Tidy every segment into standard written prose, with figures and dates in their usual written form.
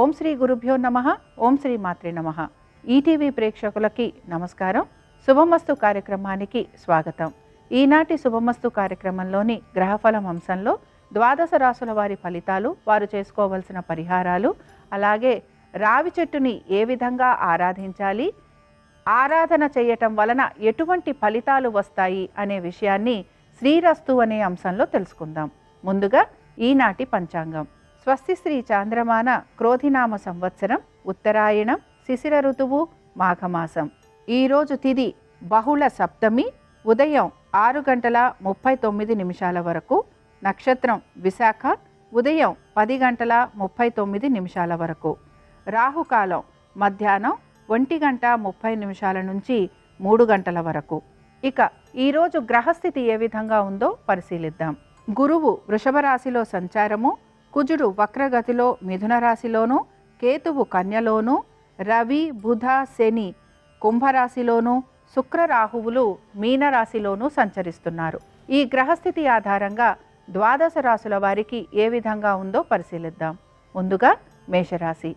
ఓం శ్రీ గురుభ్యో నమః. ఓం శ్రీ మాత్రే నమః. ఈటీవీ ప్రేక్షకులకి నమస్కారం. శుభమస్తు కార్యక్రమానికి స్వాగతం. ఈనాటి శుభమస్తు కార్యక్రమంలోని గ్రహఫలం అంశంలో ద్వాదశ రాశుల వారి ఫలితాలు, వారు చేసుకోవలసిన పరిహారాలు, అలాగే రావి చెట్టుని ఏ విధంగా ఆరాధించాలి, ఆరాధన చేయటం వలన ఎటువంటి ఫలితాలు వస్తాయి అనే విషయాన్ని శ్రీరస్తు అనే అంశంలో తెలుసుకుందాం. ముందుగా ఈనాటి పంచాంగం. స్వస్తి శ్రీ చాంద్రమాన క్రోధినామ సంవత్సరం, ఉత్తరాయణం, శిశిర ఋతువు, మాఘమాసం. ఈరోజు తిథి బహుళ సప్తమి, ఉదయం 6:39 వరకు. నక్షత్రం విశాఖ, ఉదయం 10:39 వరకు. రాహుకాలం మధ్యాహ్నం 1:30 నుంచి 3 వరకు. ఇక ఈరోజు గ్రహస్థితి ఏ విధంగా ఉందో పరిశీలిద్దాం. గురువు వృషభ రాశిలో సంచారము, కుజుడు వక్రగతిలో మిథున రాశిలోను, కేతువు కన్యలోను, రవి బుధ శని కుంభరాశిలోను, శుక్ర రాహువులు మీనరాశిలోనూ సంచరిస్తున్నారు. ఈ గ్రహస్థితి ఆధారంగా ద్వాదశ రాశుల వారికి ఏ విధంగా ఉందో పరిశీలిద్దాం. ముందుగా మేషరాశి.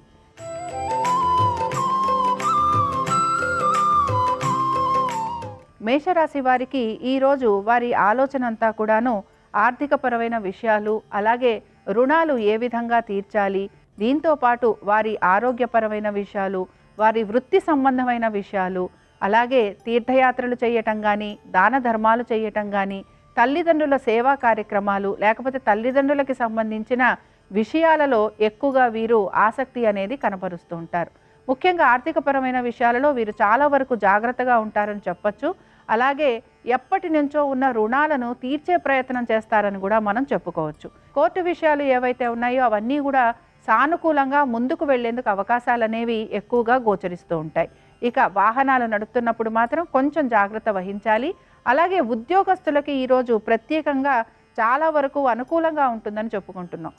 మేషరాశి వారికి ఈరోజు వారి ఆలోచన అంతా కూడాను ఆర్థికపరమైన విషయాలు, అలాగే రుణాలు ఏ విధంగా తీర్చాలి, దీంతోపాటు వారి ఆరోగ్యపరమైన విషయాలు, వారి వృత్తి సంబంధమైన విషయాలు, అలాగే తీర్థయాత్రలు చేయటం కానీ, దాన ధర్మాలు చేయటం కానీ, తల్లిదండ్రుల సేవా కార్యక్రమాలు, లేకపోతే తల్లిదండ్రులకి సంబంధించిన విషయాలలో ఎక్కువగా వీరు ఆసక్తి అనేది కనపరుస్తూ ఉంటారు. ముఖ్యంగా ఆర్థికపరమైన విషయాలలో వీరు చాలా వరకు జాగ్రత్తగా ఉంటారని చెప్పచ్చు. అలాగే ఎప్పటి నుంచో ఉన్న రుణాలను తీర్చే ప్రయత్నం చేస్తారని కూడా మనం చెప్పుకోవచ్చు. కోర్టు విషయాలు ఏవైతే ఉన్నాయో అవన్నీ కూడా సానుకూలంగా ముందుకు వెళ్లేందుకు అవకాశాలు అనేవి ఎక్కువగా గోచరిస్తూ ఉంటాయి. ఇక వాహనాలు నడుపుతున్నప్పుడు మాత్రం కొంచెం జాగ్రత్త వహించాలి. అలాగే ఉద్యోగస్తులకి ఈరోజు ప్రత్యేకంగా చాలా వరకు అనుకూలంగా ఉంటుందని చెప్పుకుంటున్నాం.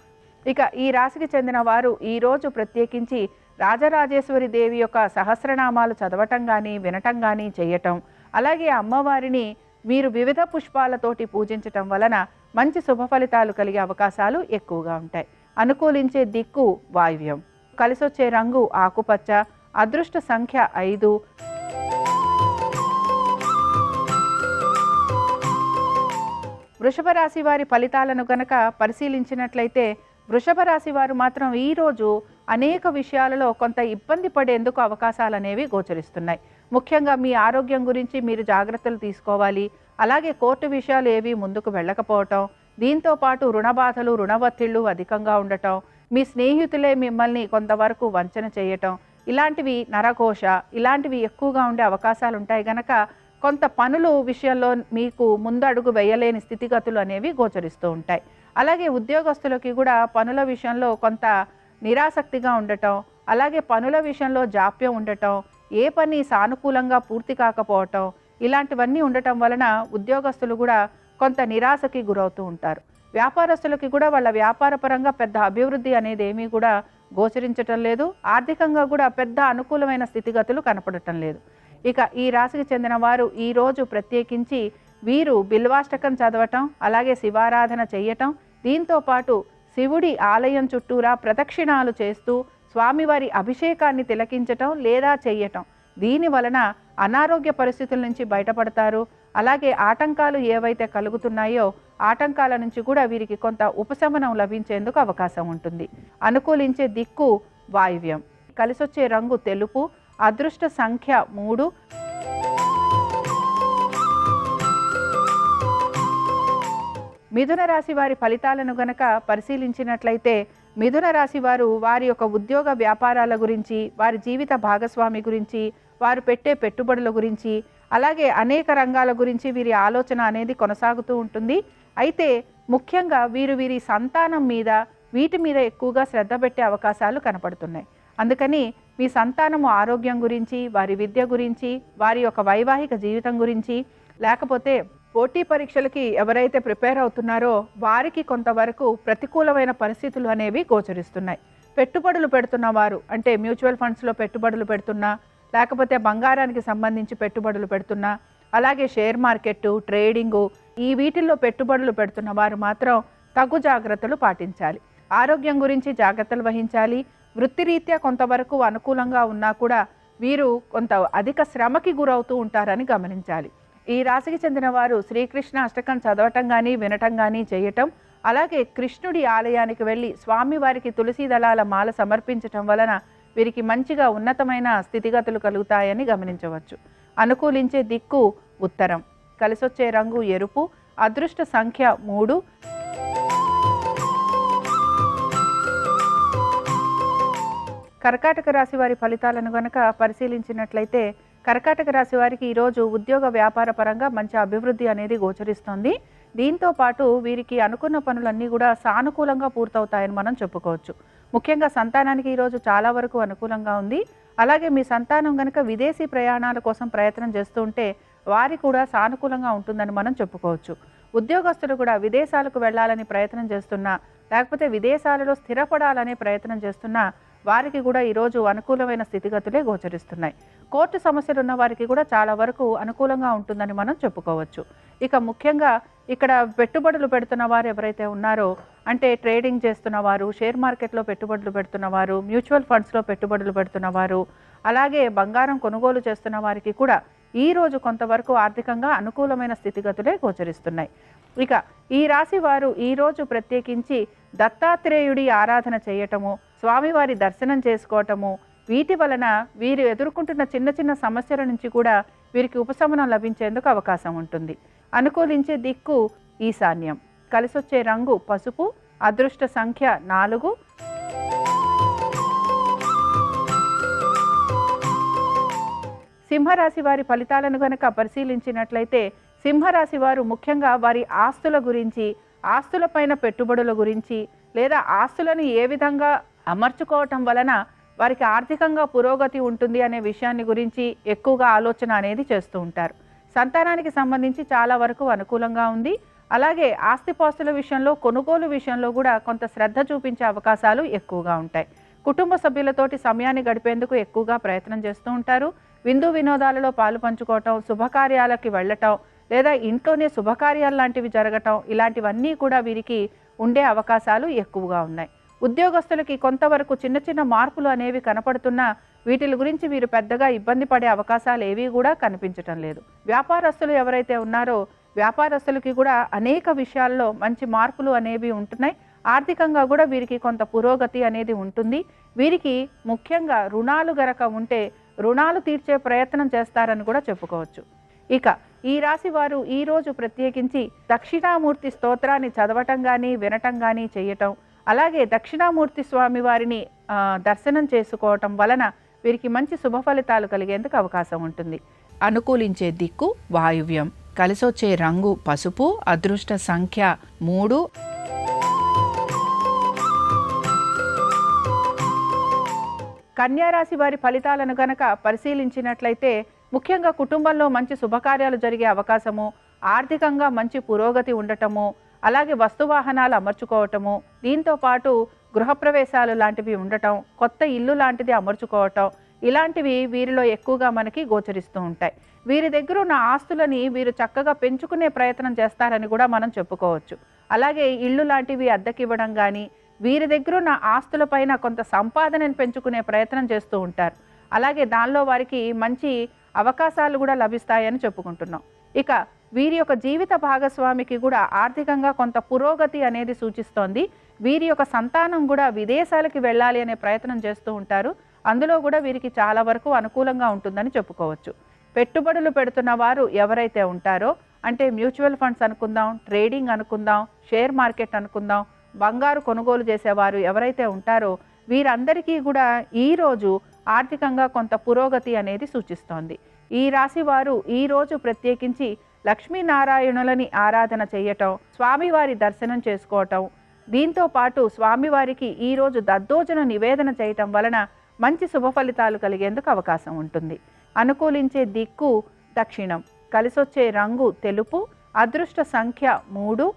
ఇక ఈ రాశికి చెందిన వారు ఈరోజు ప్రత్యేకించి రాజరాజేశ్వరి దేవి యొక్క సహస్రనామాలు చదవటం కానీ, వినటం కానీ చేయటం, అలాగే అమ్మవారిని మీరు వివిధ పుష్పాలతోటి పూజించటం వలన మంచి శుభ ఫలితాలు కలిగే అవకాశాలు ఎక్కువగా ఉంటాయి. అనుకూలించే దిక్కు వాయువ్యం. కలిసొచ్చే రంగు ఆకుపచ్చ. అదృష్ట సంఖ్య 5. వృషభ రాశి వారి ఫలితాలను గనక పరిశీలించినట్లయితే వృషభ రాశి వారు మాత్రం ఈరోజు అనేక విషయాలలో కొంత ఇబ్బంది పడేందుకు అవకాశాలు అనేవి గోచరిస్తున్నాయి. ముఖ్యంగా మీ ఆరోగ్యం గురించి మీరు జాగ్రత్తలు తీసుకోవాలి. అలాగే కోర్టు విషయాలు ఏవి ముందుకు వెళ్ళకపోవటం, దీంతో పాటు రుణ బాధలు, రుణ ఒత్తిళ్లు అధికంగా ఉండటం, మీ స్నేహితులే మిమ్మల్ని కొంతవరకు వంచన చేయటం, ఇలాంటివి నరఘోష, ఇలాంటివి ఎక్కువగా ఉండే అవకాశాలు ఉంటాయి. గనక కొంత పనులు విషయంలో మీకు ముందు అడుగు వేయలేని స్థితిగతులు అనేవి గోచరిస్తూ ఉంటాయి. అలాగే ఉద్యోగస్తులకి కూడా పనుల విషయంలో కొంత నిరాసక్తిగా ఉండటం, అలాగే పనుల విషయంలో జాప్యం ఉండటం, ఏ పని సానుకూలంగా పూర్తి కాకపోవటం, ఇలాంటివన్నీ ఉండటం వలన ఉద్యోగస్తులు కూడా కొంత నిరాశకి గురవుతూ ఉంటారు. వ్యాపారస్తులకి కూడా వాళ్ళ వ్యాపారపరంగా పెద్ద అభివృద్ధి అనేది ఏమీ కూడా గోచరించటం లేదు. ఆర్థికంగా కూడా పెద్ద అనుకూలమైన స్థితిగతులు కనపడటం లేదు. ఇక ఈ రాశికి చెందిన వారు ఈరోజు ప్రత్యేకించి వీరు బిల్వాష్టకం చదవటం, అలాగే శివారాధన చేయటం, దీంతో పాటు శివుడి ఆలయం చుట్టూరా ప్రదక్షిణాలు చేస్తూ స్వామివారి అభిషేకాన్ని తిలకించటం లేదా చెయ్యటం, దీని వలన అనారోగ్య పరిస్థితుల నుంచి బయటపడతారు. అలాగే ఆటంకాలు ఏవైతే కలుగుతున్నాయో ఆటంకాల నుంచి కూడా వీరికి కొంత ఉపశమనం లభించేందుకు అవకాశం ఉంటుంది. అనుకూలించే దిక్కు వాయువ్యం. కలిసొచ్చే రంగు తెలుపు. అదృష్ట సంఖ్య 3. మిథున రాశి వారి ఫలితాలను గనక పరిశీలించినట్లయితే మిథున రాశి వారు వారి యొక్క ఉద్యోగ వ్యాపారాల గురించి, వారి జీవిత భాగస్వామి గురించి, వారు పెట్టే పెట్టుబడుల గురించి, అలాగే అనేక రంగాల గురించి వీరి ఆలోచన అనేది కొనసాగుతూ ఉంటుంది. అయితే ముఖ్యంగా వీరి సంతానం మీద, వీటి మీద ఎక్కువగా శ్రద్ధ పెట్టే అవకాశాలు కనపడుతున్నాయి. అందుకని మీ సంతానము ఆరోగ్యం గురించి, వారి విద్య గురించి, వారి యొక్క వైవాహిక జీవితం గురించి, లేకపోతే పోటీ పరీక్షలకి ఎవరైతే ప్రిపేర్ అవుతున్నారో వారికి కొంతవరకు ప్రతికూలమైన పరిస్థితులు అనేవి గోచరిస్తున్నాయి. పెట్టుబడులు పెడుతున్న వారు, అంటే మ్యూచువల్ ఫండ్స్లో పెట్టుబడులు పెడుతున్నా, లేకపోతే బంగారానికి సంబంధించి పెట్టుబడులు పెడుతున్నా, అలాగే షేర్ మార్కెట్, ట్రేడింగు, ఈ వీటిల్లో పెట్టుబడులు పెడుతున్న వారు మాత్రం తగు జాగ్రత్తలు పాటించాలి. ఆరోగ్యం గురించి జాగ్రత్తలు వహించాలి. వృత్తిరీత్యా కొంతవరకు అనుకూలంగా ఉన్నా కూడా వీరు కొంత అధిక శ్రమకి గురవుతూ ఉంటారని గమనించాలి. ఈ రాశికి చెందిన వారు శ్రీకృష్ణ అష్టకం చదవటం కానీ వినటం కానీ చేయటం, అలాగే కృష్ణుడి ఆలయానికి వెళ్ళి స్వామివారికి తులసి దళాల మాల సమర్పించటం వలన వీరికి మంచిగా ఉన్నతమైన స్థితిగతులు కలుగుతాయని గమనించవచ్చు. అనుకూలించే దిక్కు ఉత్తరం, కలిసొచ్చే రంగు ఎరుపు, అదృష్ట సంఖ్య 3. కర్కాటక రాశి వారి ఫలితాలను గనక పరిశీలించినట్లయితే కర్కాటక రాశి వారికి ఈరోజు ఉద్యోగ వ్యాపార పరంగా మంచి అభివృద్ధి అనేది గోచరిస్తుంది. దీంతో పాటు వీరికి అనుకున్న పనులన్నీ కూడా సానుకూలంగా పూర్తవుతాయని మనం చెప్పుకోవచ్చు. ముఖ్యంగా సంతానానికి ఈరోజు చాలా వరకు అనుకూలంగా ఉంది. అలాగే మీ సంతానం కనుక విదేశీ ప్రయాణాల కోసం ప్రయత్నం చేస్తూ ఉంటే వారి కూడా సానుకూలంగా ఉంటుందని మనం చెప్పుకోవచ్చు. ఉద్యోగస్తులు కూడా విదేశాలకు వెళ్ళాలని ప్రయత్నం చేస్తున్నా, లేకపోతే విదేశాలలో స్థిరపడాలనే ప్రయత్నం చేస్తున్నా వారికి కూడా ఈరోజు అనుకూలమైన స్థితిగతులే గోచరిస్తున్నాయి. కోర్టు సమస్యలు ఉన్న వారికి కూడా చాలా వరకు అనుకూలంగా ఉంటుందని మనం చెప్పుకోవచ్చు. ఇక ముఖ్యంగా ఇక్కడ పెట్టుబడులు పెడుతున్న వారు ఎవరైతే ఉన్నారో, అంటే ట్రేడింగ్ చేస్తున్న వారు, షేర్ మార్కెట్లో పెట్టుబడులు పెడుతున్నవారు, మ్యూచువల్ ఫండ్స్లో పెట్టుబడులు పెడుతున్నవారు, అలాగే బంగారం కొనుగోలు చేస్తున్న వారికి కూడా ఈరోజు కొంతవరకు ఆర్థికంగా అనుకూలమైన స్థితిగతులే గోచరిస్తున్నాయి. ఇక ఈ రాశి వారు ఈరోజు ప్రత్యేకించి దత్తాత్రేయుడి ఆరాధన చేయటము, స్వామివారి దర్శనం చేసుకోవటము, వీటి వలన వీరు ఎదుర్కొంటున్న చిన్న చిన్న సమస్యల నుంచి కూడా వీరికి ఉపశమనం లభించేందుకు అవకాశం ఉంటుంది. అనుకూలించే దిక్కు ఈశాన్యం, కలిసొచ్చే రంగు పసుపు, అదృష్ట సంఖ్య 4. సింహరాశి వారి ఫలితాలను గనక పరిశీలించినట్లయితే సింహరాశి వారు ముఖ్యంగా వారి ఆస్తుల గురించి, ఆస్తులపైన పెట్టుబడుల గురించి, లేదా ఆస్తులను ఏ విధంగా అమర్చుకోవటం వలన వారికి ఆర్థికంగా పురోగతి ఉంటుంది అనే విషయాన్ని గురించి ఎక్కువగా ఆలోచన అనేది చేస్తూ ఉంటారు. సంతానానికి సంబంధించి చాలా వరకు అనుకూలంగా ఉంది. అలాగే ఆస్తిపాస్తుల విషయంలో, కొనుగోలు విషయంలో కూడా కొంత శ్రద్ధ చూపించే అవకాశాలు ఎక్కువగా ఉంటాయి. కుటుంబ సభ్యులతోటి సమయాన్ని గడిపేందుకు ఎక్కువగా ప్రయత్నం చేస్తూ ఉంటారు. విందు వినోదాలలో పాలు పంచుకోవటం, శుభకార్యాలకి వెళ్ళటం, లేదా ఇంట్లోనే శుభకార్యాలు లాంటివి జరగటం, ఇలాంటివన్నీ కూడా వీరికి ఉండే అవకాశాలు ఎక్కువగా ఉన్నాయి. ఉద్యోగస్తులకి కొంతవరకు చిన్న చిన్న మార్పులు అనేవి కనపడుతున్నా వీటి గురించి వీరు పెద్దగా ఇబ్బంది పడే అవకాశాలు ఏవి కూడా కనిపించటం లేదు. వ్యాపారస్తులు ఎవరైతే ఉన్నారో వ్యాపారస్తులకి కూడా అనేక విషయాల్లో మంచి మార్పులు అనేవి ఉంటున్నాయి. ఆర్థికంగా కూడా వీరికి కొంత పురోగతి అనేది ఉంటుంది. వీరికి ముఖ్యంగా రుణాలు గనక ఉంటే రుణాలు తీర్చే ప్రయత్నం చేస్తారని కూడా చెప్పుకోవచ్చు. ఇక ఈ రాశి వారు ఈరోజు ప్రత్యేకించి దక్షిణామూర్తి స్తోత్రాన్ని చదవటం కానీ వినటం కానీ చేయటం, అలాగే దక్షిణామూర్తి స్వామి వారిని దర్శనం చేసుకోవటం వలన వీరికి మంచి శుభ ఫలితాలు కలిగేందుకు అవకాశం ఉంటుంది. అనుకూలించే దిక్కు వాయువ్యం, కలిసొచ్చే రంగు పసుపు, అదృష్ట సంఖ్య 3. కన్యారాశి వారి ఫలితాలను గనక పరిశీలించినట్లయితే ముఖ్యంగా కుటుంబంలో మంచి శుభకార్యాలు జరిగే అవకాశము, ఆర్థికంగా మంచి పురోగతి ఉండటము, అలాగే వస్తువాహనాలు అమర్చుకోవటము, దీంతో పాటు గృహప్రవేశాలు లాంటివి ఉండటం, కొత్త ఇల్లు లాంటిది అమర్చుకోవటం, ఇలాంటివి వీరిలో ఎక్కువగా మనకి గోచరిస్తూ ఉంటాయి. వీరి దగ్గర ఉన్న ఆస్తులని వీరు చక్కగా పెంచుకునే ప్రయత్నం చేస్తారని కూడా మనం చెప్పుకోవచ్చు. అలాగే ఇళ్ళు లాంటివి అద్దెకివ్వడం కానీ, వీరి దగ్గర ఉన్న ఆస్తులపైన కొంత సంపాదనను పెంచుకునే ప్రయత్నం చేస్తూ ఉంటారు. అలాగే దానిలో వారికి మంచి అవకాశాలు కూడా లభిస్తాయని చెప్పుకుంటున్నాం. ఇక వీరి యొక్క జీవిత భాగస్వామికి కూడా ఆర్థికంగా కొంత పురోగతి అనేది సూచిస్తోంది. వీరి యొక్క సంతానం కూడా విదేశాలకి వెళ్ళాలి అనే ప్రయత్నం చేస్తూ ఉంటారు. అందులో కూడా వీరికి చాలా వరకు అనుకూలంగా ఉంటుందని చెప్పుకోవచ్చు. పెట్టుబడులు పెడుతున్న వారు ఎవరైతే ఉంటారో, అంటే మ్యూచువల్ ఫండ్స్ అనుకుందాం, ట్రేడింగ్ అనుకుందాం, షేర్ మార్కెట్ అనుకుందాం, బంగారు కొనుగోలు చేసేవారు ఎవరైతే ఉంటారో వీరందరికీ కూడా ఈరోజు ఆర్థికంగా కొంత పురోగతి అనేది సూచిస్తోంది. ఈ రాశి వారు ఈరోజు ప్రత్యేకించి లక్ష్మీనారాయణులని ఆరాధన చేయటం, స్వామివారి దర్శనం చేసుకోవటం, దీంతో పాటు స్వామివారికి ఈరోజు దద్దోజన నివేదన చేయటం వలన మంచి శుభ ఫలితాలు కలిగేందుకు అవకాశం ఉంటుంది. అనుకూలించే దిక్కు దక్షిణం, కలిసొచ్చే రంగు తెలుపు, అదృష్ట సంఖ్య 3.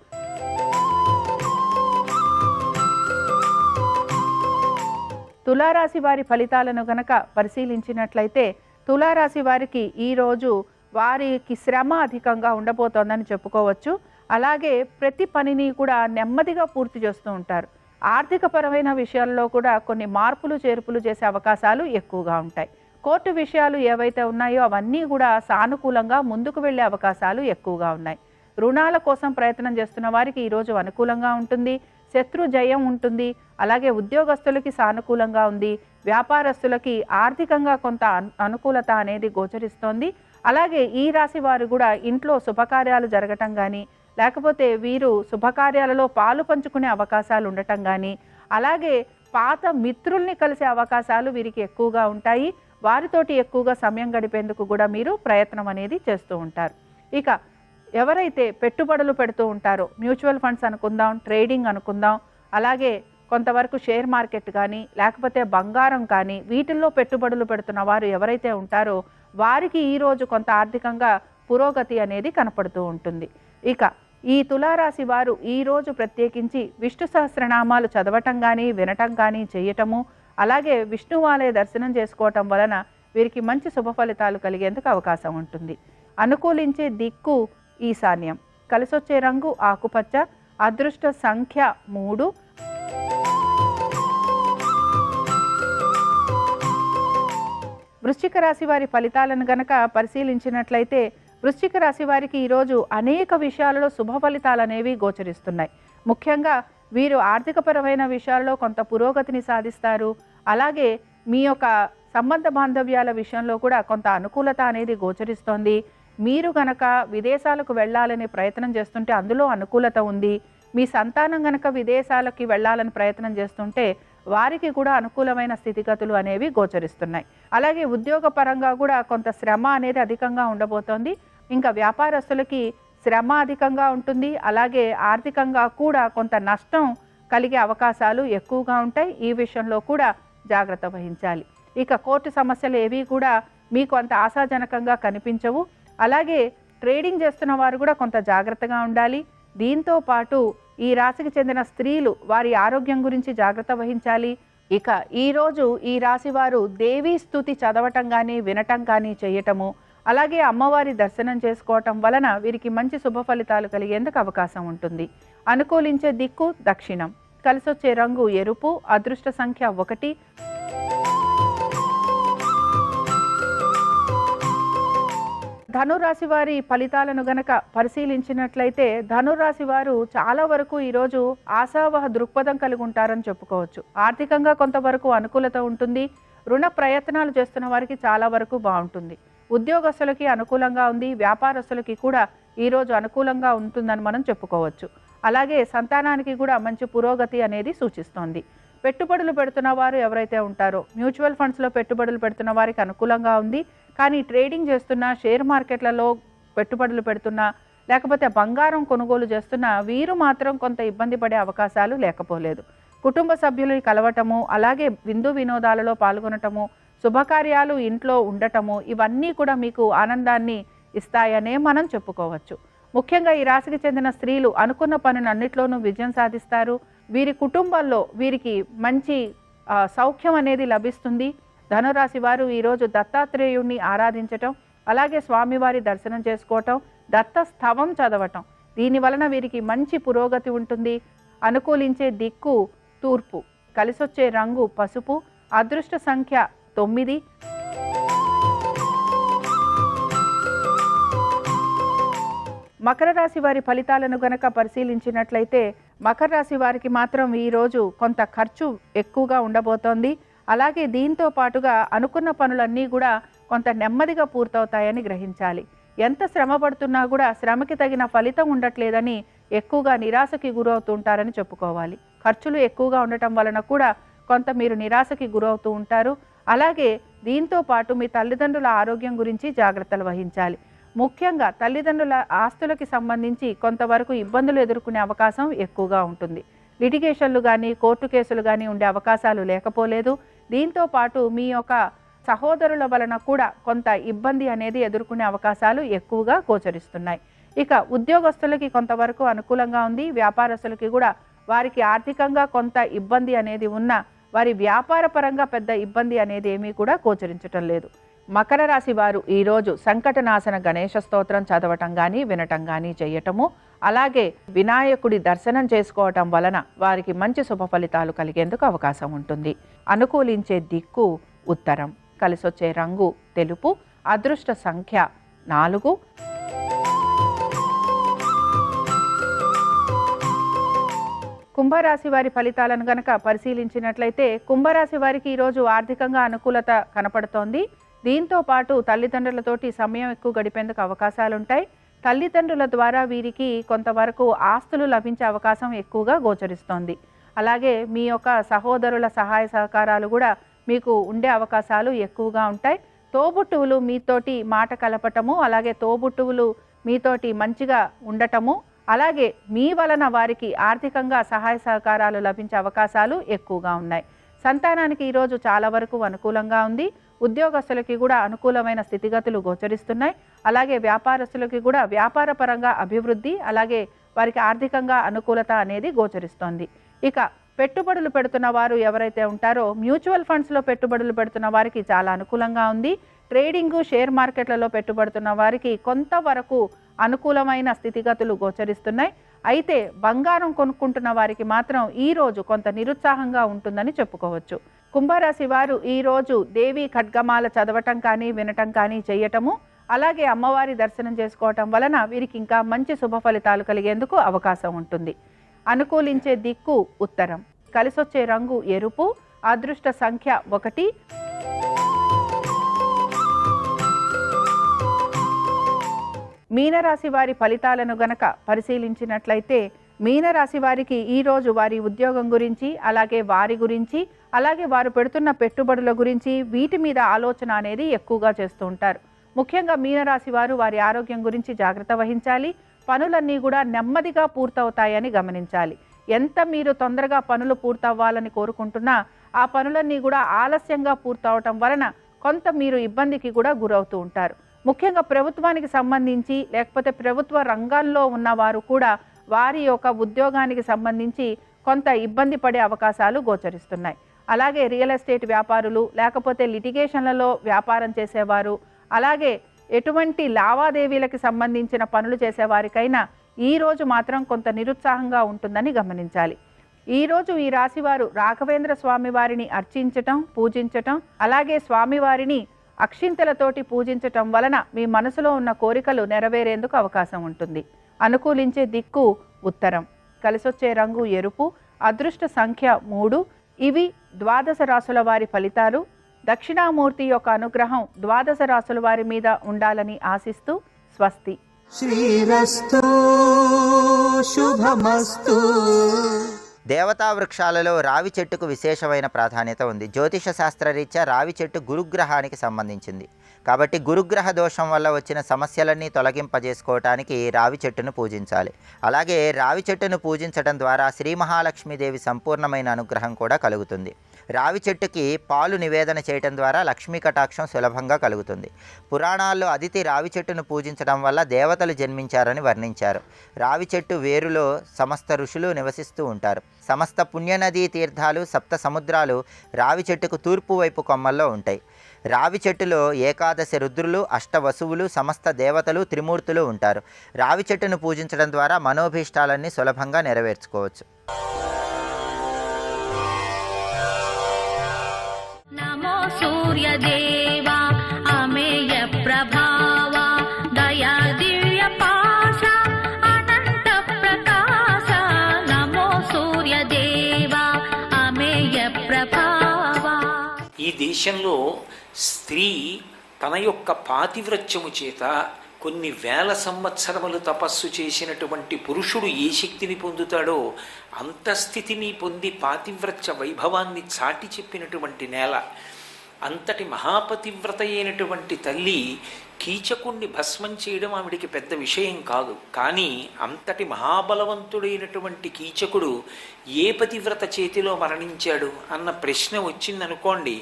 తులారాశి వారి ఫలితాలను గనక పరిశీలించినట్లయితే తులారాశి వారికి ఈరోజు వారికి శ్రమ అధికంగా ఉండబోతోందని చెప్పుకోవచ్చు. అలాగే ప్రతి పనిని కూడా నెమ్మదిగా పూర్తి చేస్తూ ఉంటారు. ఆర్థికపరమైన విషయాల్లో కూడా కొన్ని మార్పులు చేర్పులు చేసే అవకాశాలు ఎక్కువగా ఉంటాయి. కోర్టు విషయాలు ఏవైతే ఉన్నాయో అవన్నీ కూడా సానుకూలంగా ముందుకు వెళ్ళే అవకాశాలు ఎక్కువగా ఉన్నాయి. రుణాల కోసం ప్రయత్నం చేస్తున్న వారికి ఈరోజు అనుకూలంగా ఉంటుంది. శత్రు జయం ఉంటుంది. అలాగే ఉద్యోగస్తులకి సానుకూలంగా ఉంది. వ్యాపారస్తులకి ఆర్థికంగా కొంత అనుకూలత అనేది గోచరిస్తోంది. అలాగే ఈ రాశి వారు కూడా ఇంట్లో శుభకార్యాలు జరగటం కానీ, లేకపోతే వీరు శుభకార్యాలలో పాలు పంచుకునే అవకాశాలు ఉండటం కానీ, అలాగే పాత మిత్రుల్ని కలిసే అవకాశాలు వీరికి ఎక్కువగా ఉంటాయి. వారితోటి ఎక్కువగా సమయం గడిపేందుకు కూడా మీరు ప్రయత్నం అనేది చేస్తూ ఉంటారు. ఇక ఎవరైతే పెట్టుబడులు పెడుతూ ఉంటారో, మ్యూచువల్ ఫండ్స్ అనుకుందాం, ట్రేడింగ్ అనుకుందాం, అలాగే కొంతవరకు షేర్ మార్కెట్ కానీ, లేకపోతే బంగారం కానీ, వీటిల్లో పెట్టుబడులు పెడుతున్న వారు ఎవరైతే ఉంటారో వారికి ఈరోజు కొంత ఆర్థికంగా పురోగతి అనేది కనపడుతూ ఉంటుంది. ఇక ఈ తులారాశి వారు ఈరోజు ప్రత్యేకించి విష్ణు సహస్రనామాలు చదవటం కానీ, వినటం కానీ చేయటము, అలాగే విష్ణువాలయ దర్శనం చేసుకోవటం వలన వీరికి మంచి శుభ ఫలితాలు కలిగేందుకు అవకాశం ఉంటుంది. అనుకూలించే దిక్కు ఈశాన్యం. కలిసొచ్చే రంగు ఆకుపచ్చ. అదృష్ట సంఖ్య 3. వృశ్చిక రాశి వారి ఫలితాలను గనక పరిశీలించినట్లయితే వృశ్చిక రాశి వారికి ఈరోజు అనేక విషయాలలో శుభ ఫలితాలు అనేవి గోచరిస్తున్నాయి. ముఖ్యంగా వీరు ఆర్థికపరమైన విషయాల్లో కొంత పురోగతిని సాధిస్తారు. అలాగే మీ యొక్క సంబంధ బాంధవ్యాల విషయంలో కూడా కొంత అనుకూలత అనేది గోచరిస్తోంది. మీరు గనక విదేశాలకు వెళ్ళాలనే ప్రయత్నం చేస్తుంటే అందులో అనుకూలత ఉంది. మీ సంతానం గనక విదేశాలకి వెళ్ళాలని ప్రయత్నం చేస్తుంటే వారికి కూడా అనుకూలమైన స్థితిగతులు అనేవి గోచరిస్తున్నాయి. అలాగే ఉద్యోగ పరంగా కూడా కొంత శ్రమ అనేది అధికంగా ఉండబోతోంది. ఇంకా వ్యాపారస్తులకి శ్రమ అధికంగా ఉంటుంది. అలాగే ఆర్థికంగా కూడా కొంత నష్టం కలిగే అవకాశాలు ఎక్కువగా ఉంటాయి. ఈ విషయంలో కూడా జాగ్రత్త వహించాలి. ఇక కోర్టు సమస్యలు ఏవి కూడా మీకు అంత ఆశాజనకంగా కనిపించవు. అలాగే ట్రేడింగ్ చేస్తున్న వారు కూడా కొంత జాగ్రత్తగా ఉండాలి. దీంతో పాటు ఈ రాశికి చెందిన స్త్రీలు వారి ఆరోగ్యం గురించి జాగ్రత్త వహించాలి. ఇక ఈరోజు ఈ రాశి వారు దేవీ స్తుతి చదవటం కానీ, వినటం కానీ చేయటము, అలాగే అమ్మవారి దర్శనం చేసుకోవటం వలన వీరికి మంచి శుభ ఫలితాలు కలిగేందుకు అవకాశం ఉంటుంది. అనుకూలించే దిక్కు దక్షిణం. కలిసొచ్చే రంగు ఎరుపు. అదృష్ట సంఖ్య 1. ధనురాశి వారి ఫలితాలను గనక పరిశీలించినట్లయితే ధనురాశి వారు చాలా వరకు ఈరోజు ఆశావహ దృక్పథం కలిగి ఉంటారని చెప్పుకోవచ్చు. ఆర్థికంగా కొంతవరకు అనుకూలత ఉంటుంది. రుణ ప్రయత్నాలు చేస్తున్న వారికి చాలా వరకు బాగుంటుంది. ఉద్యోగస్తులకి అనుకూలంగా ఉంది. వ్యాపారస్తులకి కూడా ఈరోజు అనుకూలంగా ఉంటుందని మనం చెప్పుకోవచ్చు. అలాగే సంతానానికి కూడా మంచి పురోగతి అనేది సూచిస్తోంది. పెట్టుబడులు పెడుతున్న వారు ఎవరైతే ఉంటారో, మ్యూచువల్ ఫండ్స్లో పెట్టుబడులు పెడుతున్న వారికి అనుకూలంగా ఉంది. కానీ ట్రేడింగ్ చేస్తున్నా, షేర్ మార్కెట్లలో పెట్టుబడులు పెడుతున్నా, లేకపోతే బంగారం కొనుగోలు చేస్తున్నా వీరు మాత్రం కొంత ఇబ్బంది పడే అవకాశాలు లేకపోలేదు. కుటుంబ సభ్యులని కలవటము, అలాగే విందు వినోదాలలో పాల్గొనటము, శుభకార్యాలు ఇంట్లో ఉండటము, ఇవన్నీ కూడా మీకు ఆనందాన్ని ఇస్తాయనే మనం చెప్పుకోవచ్చు. ముఖ్యంగా ఈ రాశికి చెందిన స్త్రీలు అనుకున్న పనులన్నిట్లోనూ విజయం సాధిస్తారు. వీరి కుటుంబంలో వీరికి మంచి సౌఖ్యం అనేది లభిస్తుంది. ధనురాశి వారు ఈరోజు దత్తాత్రేయుణ్ణి ఆరాధించటం, అలాగే స్వామివారి దర్శనం చేసుకోవటం, దత్త స్థవం చదవటం, దీని వలన వీరికి మంచి పురోగతి ఉంటుంది. అనుకూలించే దిక్కు తూర్పు. కలిసొచ్చే రంగు పసుపు. అదృష్ట సంఖ్య 9. మకర రాశి వారి ఫలితాలను గనక పరిశీలించినట్లయితే మకర రాశి వారికి మాత్రం ఈరోజు కొంత ఖర్చు ఎక్కువగా ఉండబోతోంది. అలాగే దీంతో పాటుగా అనుకున్న పనులన్నీ కూడా కొంత నెమ్మదిగా పూర్తవుతాయని గ్రహించాలి. ఎంత శ్రమ పడుతున్నా కూడా శ్రమకి తగిన ఫలితం ఉండట్లేదని ఎక్కువగా నిరాశకి గురవుతూ ఉంటారని చెప్పుకోవాలి. ఖర్చులు ఎక్కువగా ఉండటం వలన కూడా కొంత మీరు నిరాశకి గురవుతూ ఉంటారు. అలాగే దీంతో పాటు మీ తల్లిదండ్రుల ఆరోగ్యం గురించి జాగ్రత్తలు వహించాలి. ముఖ్యంగా తల్లిదండ్రుల ఆస్తులకి సంబంధించి కొంతవరకు ఇబ్బందులు ఎదుర్కొనే అవకాశం ఎక్కువగా ఉంటుంది. లిటిగేషన్లు కానీ, కోర్టు కేసులు కానీ ఉండే అవకాశాలు లేకపోలేదు. దీంతో పాటు మీ యొక్క సహోదరుల వలన కూడా కొంత ఇబ్బంది అనేది ఎదుర్కొనే అవకాశాలు ఎక్కువగా గోచరిస్తున్నాయి. ఇక ఉద్యోగస్తులకి కొంతవరకు అనుకూలంగా ఉంది. వ్యాపారస్తులకి కూడా వారికి ఆర్థికంగా కొంత ఇబ్బంది అనేది ఉన్నా వారి వ్యాపార పరంగా పెద్ద ఇబ్బంది అనేది ఏమీ కూడా గోచరించటం లేదు. మకర రాశి వారు ఈరోజు సంకటనాశన గణేష స్తోత్రం చదవటం కానీ, వినటం కానీ చేయటము, అలాగే వినాయకుడి దర్శనం చేసుకోవటం వలన వారికి మంచి శుభ ఫలితాలు కలిగేందుకు అవకాశం ఉంటుంది. అనుకూలించే దిక్కు ఉత్తరం. కలిసొచ్చే రంగు తెలుపు. అదృష్ట సంఖ్య 4. కుంభరాశి వారి ఫలితాలను గనక పరిశీలించినట్లయితే కుంభరాశి వారికి ఈరోజు ఆర్థికంగా అనుకూలత కనపడుతోంది. దీంతో పాటు తల్లిదండ్రులతోటి సమయం ఎక్కువ గడిపేందుకు అవకాశాలుంటాయి. తల్లిదండ్రుల ద్వారా వీరికి కొంతవరకు ఆస్తులు లభించే అవకాశం ఎక్కువగా గోచరిస్తోంది. అలాగే మీ యొక్క సహోదరుల సహాయ సహకారాలు కూడా మీకు ఉండే అవకాశాలు ఎక్కువగా ఉంటాయి. తోబుట్టువులు మీతోటి మాట కలపటము, అలాగే తోబుట్టువులు మీతోటి మంచిగా ఉండటము, అలాగే మీ వలన వారికి ఆర్థికంగా సహాయ సహకారాలు లభించే అవకాశాలు ఎక్కువగా ఉన్నాయి. సంతానానికి ఈరోజు చాలా వరకు అనుకూలంగా ఉంది. ఉద్యోగస్తులకి కూడా అనుకూలమైన స్థితిగతులు గోచరిస్తున్నాయి. అలాగే వ్యాపారస్తులకి కూడా వ్యాపారపరంగా అభివృద్ధి, అలాగే వారికి ఆర్థికంగా అనుకూలత అనేది గోచరిస్తోంది. ఇక పెట్టుబడులు పెడుతున్న వారు ఎవరైతే ఉంటారో మ్యూచువల్ ఫండ్స్లో పెట్టుబడులు పెడుతున్న వారికి చాలా అనుకూలంగా ఉంది. ట్రేడింగు, షేర్ మార్కెట్లలో పెట్టుబడుతున్న వారికి కొంతవరకు అనుకూలమైన స్థితిగతులు గోచరిస్తున్నాయి. అయితే బంగారం కొనుక్కుంటున్న వారికి మాత్రం ఈరోజు కొంత నిరుత్సాహంగా ఉంటుందని చెప్పుకోవచ్చు. కుంభరాశి వారు ఈరోజు దేవి ఖడ్గమాల చదవటం కానీ వినటం కానీ చేయటము, అలాగే అమ్మవారి దర్శనం చేసుకోవటం వలన వీరికి ఇంకా మంచి శుభ ఫలితాలు కలిగేందుకు అవకాశం ఉంటుంది. అనుకూలించే దిక్కు ఉత్తరం. కలిసొచ్చే రంగు ఎరుపు. అదృష్ట సంఖ్య 1. మీనరాశి వారి ఫలితాలను గనక పరిశీలించినట్లయితే మీనరాశి వారికి ఈరోజు వారి ఉద్యోగం గురించి, అలాగే వారి గురించి, అలాగే వారు పెడుతున్న పెట్టుబడుల గురించి వీటి మీద ఆలోచన అనేది ఎక్కువగా చేస్తూ ఉంటారు. ముఖ్యంగా మీనరాశి వారు వారి ఆరోగ్యం గురించి జాగ్రత్త వహించాలి. పనులన్నీ కూడా నెమ్మదిగా పూర్తవుతాయని గమనించాలి. ఎంత మీరు తొందరగా పనులు పూర్తవ్వాలని కోరుకుంటున్నా ఆ పనులన్నీ కూడా ఆలస్యంగా పూర్తవటం వలన కొంత మీరు ఇబ్బందికి కూడా గురవుతూ ఉంటారు. ముఖ్యంగా ప్రభుత్వానికి సంబంధించి లేకపోతే ప్రభుత్వ రంగాల్లో ఉన్నవారు కూడా వారి యొక్క ఉద్యోగానికి సంబంధించి కొంత ఇబ్బంది పడే అవకాశాలు గోచరిస్తున్నాయి. అలాగే రియల్ ఎస్టేట్ వ్యాపారులు, లేకపోతే లిటిగేషన్లలో వ్యాపారం చేసేవారు, అలాగే ఎటువంటి లావాదేవీలకు సంబంధించిన పనులు చేసేవారికైనా ఈరోజు మాత్రం కొంత నిరుత్సాహంగా ఉంటుందని గమనించాలి. ఈరోజు ఈ రాశివారు రాఘవేంద్ర స్వామి వారిని అర్చించటం, పూజించటం, అలాగే స్వామివారిని అక్షింతలతోటి పూజించటం వలన మీ మనసులో ఉన్న కోరికలు నెరవేరేందుకు అవకాశం ఉంటుంది. అనుకూలించే దిక్కు ఉత్తరం. కలిసొచ్చే రంగు ఎరుపు. అదృష్ట సంఖ్య 3. ఇవి ద్వాదశ రాశుల వారి ఫలితాలు. దక్షిణామూర్తి యొక్క అనుగ్రహం ద్వాదశ రాశుల వారి మీద ఉండాలని ఆశిస్తూ స్వస్తి. శ్రీరస్తు శుభమస్తు. దేవతా వృక్షాలలో రావి చెట్టుకు విశేషమైన ప్రాధాన్యత ఉంది. జ్యోతిష శాస్త్రరీత్యా రావి చెట్టు గురుగ్రహానికి సంబంధించింది. కాబట్టి గురుగ్రహ దోషం వల్ల వచ్చిన సమస్యలన్నీ తొలగింపజేసుకోవటానికి రావి చెట్టును పూజించాలి. అలాగే రావి చెట్టును పూజించడం ద్వారా శ్రీ మహాలక్ష్మీదేవి సంపూర్ణమైన అనుగ్రహం కూడా కలుగుతుంది. రావి చెట్టుకి పాలు నివేదన చేయటం ద్వారా లక్ష్మీ కటాక్షం సులభంగా కలుగుతుంది. పురాణాల్లో అదితి రావి చెట్టును పూజించడం వల్ల దేవతలు జన్మించారని వర్ణించారు. రావి చెట్టు వేరులో సమస్త ఋషులు నివసిస్తూ ఉంటారు. సమస్త పుణ్యనదీ తీర్థాలు, సప్త సముద్రాలు రావి చెట్టుకు తూర్పు వైపు కొమ్మల్లో ఉంటాయి. రావి చెట్టులో ఏకాదశి రుద్రులు, అష్టవసువులు, సమస్త దేవతలు, త్రిమూర్తులు ఉంటారు. రావి చెట్టును పూజించడం ద్వారా మనోభీష్టాలన్నీ సులభంగా నెరవేర్చుకోవచ్చు. నమో సూర్యదేవా అమేయ ప్రభావా దయా దివ్య పాశ అనంత ప్రకాశ. నమో సూర్యదేవా అమేయ ప్రభావా. ఈ దేశంలో స్త్రీ తన యొక్క పాతివ్రత్యము చేత కొన్ని వేల సంవత్సరములు తపస్సు చేసినటువంటి పురుషుడు ఏ శక్తిని పొందుతాడో అంత స్థితిని పొంది పాతివ్రత్య వైభవాన్ని చాటి చెప్పినటువంటి నేల. అంతటి మహాపతివ్రత అయినటువంటి తల్లి కీచకుణ్ణి భస్మం చేయడం ఆవిడికి పెద్ద విషయం కాదు. కానీ అంతటి మహాబలవంతుడైనటువంటి కీచకుడు ఏ పతివ్రత చేతిలో మరణించాడు అన్న ప్రశ్న వచ్చిందనుకోండి,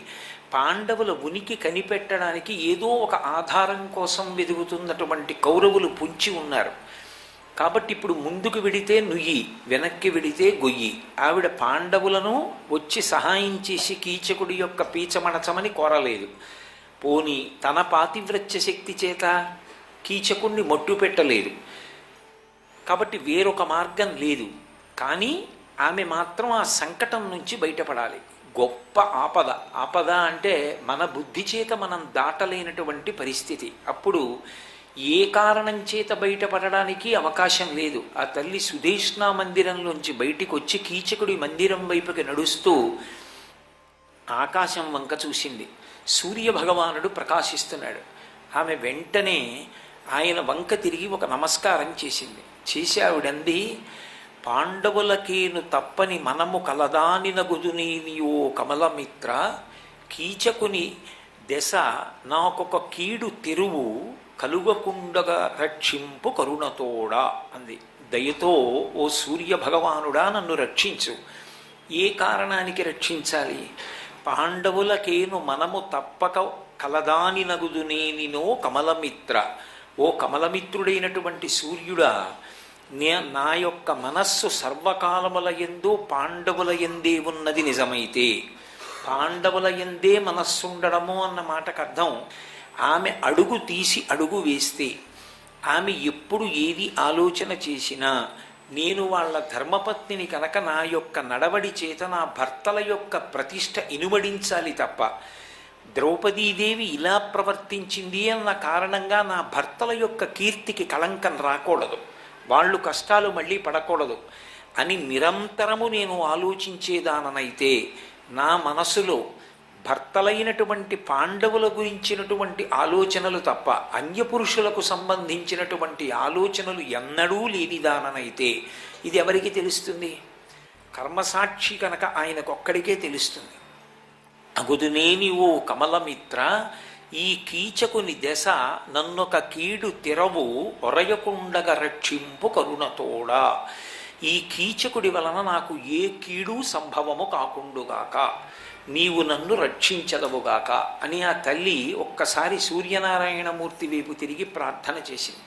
పాండవుల ఉనికి కనిపెట్టడానికి ఏదో ఒక ఆధారం కోసం వెదుగుతున్నటువంటి కౌరవులు పొంచి ఉన్నారు. కాబట్టి ఇప్పుడు ముందుకు వెడితే నుయ్యి, వెనక్కి వెడితే గొయ్యి. ఆవిడ పాండవులను వచ్చి సహాయం చేసి కీచకుడి యొక్క పీచమణచమని కోరలేదు. పోని తన పాతివ్రత్య శక్తి చేత కీచకుణ్ణి మట్టు పెట్టలేదు. కాబట్టి వేరొక మార్గం లేదు. కానీ ఆమె మాత్రం ఆ సంకటం నుంచి బయటపడాలి. గొప్ప ఆపద. ఆపద అంటే మన బుద్ధి చేత మనం దాటలేనటువంటి పరిస్థితి. అప్పుడు ఏ కారణం చేత బయటపడడానికి అవకాశం లేదు. ఆ తల్లి సుదేష్ణా మందిరంలోంచి బయటికి వచ్చి కీచకుడి మందిరం వైపుకి నడుస్తూ ఆకాశం వంక చూసింది. సూర్య భగవానుడు ప్రకాశిస్తున్నాడు. ఆమె వెంటనే ఆయన వంక తిరిగి ఒక నమస్కారం చేసింది. చేసి ఆవిడంది, పాండవులకేను తప్పని మనము కలదానినగుదునీనియో కమలమిత్ర, కీచకుని దశ నాకొక కీడు తెరువు, కలుగకుండగా రక్షింపు కరుణతోడా అంది. దయతో ఓ సూర్య భగవానుడా నన్ను రక్షించు. ఏ కారణానికి రక్షించాలి? పాండవులకేను మనము తప్పక కలదానినగుదునేనినో కమలమిత్ర. ఓ కమలమిత్రుడైనటువంటి సూర్యుడా, నా యొక్క మనస్సు సర్వకాలముల యందు పాండవుల యందే ఉన్నది నిజమైతే, పాండవుల యందే మనస్సుండడము అన్న మాటకు అర్థం, ఆమె అడుగు తీసి అడుగు వేస్తే, ఆమె ఎప్పుడు ఏది ఆలోచన చేసినా నేను వాళ్ళ ధర్మపత్నిని కనుక నా యొక్క నడవడి చేత నా భర్తల యొక్క ప్రతిష్ట ఇనుమడించాలి తప్ప, ద్రౌపదీదేవి ఇలా ప్రవర్తించింది అన్న కారణంగా నా భర్తల యొక్క కీర్తికి కళంకం రాకూడదు, వాళ్ళు కష్టాలు మళ్ళీ పడకూడదు అని నిరంతరము నేను ఆలోచించేదాననైతే, నా మనసులో భర్తలైనటువంటి పాండవుల గురించినటువంటి ఆలోచనలు తప్ప అన్యపురుషులకు సంబంధించినటువంటి ఆలోచనలు ఎన్నడూ లేనిదాననైతే ఇది ఎవరికి తెలుస్తుంది? కర్మసాక్షి కనుక ఆయనకొక్కడికే తెలుస్తుంది. అగుదునేని ఓ కమలమిత్ర, ఈ కీచకుని దశ నన్నొక కీడు తెరవు, ఒరయకుండగ రక్షింపు కరుణతోడా. ఈ కీచకుడి వలన నాకు ఏ కీడు సంభవము కాకుండుగాక, నీవు నన్ను రక్షించదవుగాక అని ఆ తల్లి ఒక్కసారి సూర్యనారాయణమూర్తి వైపు తిరిగి ప్రార్థన చేసింది.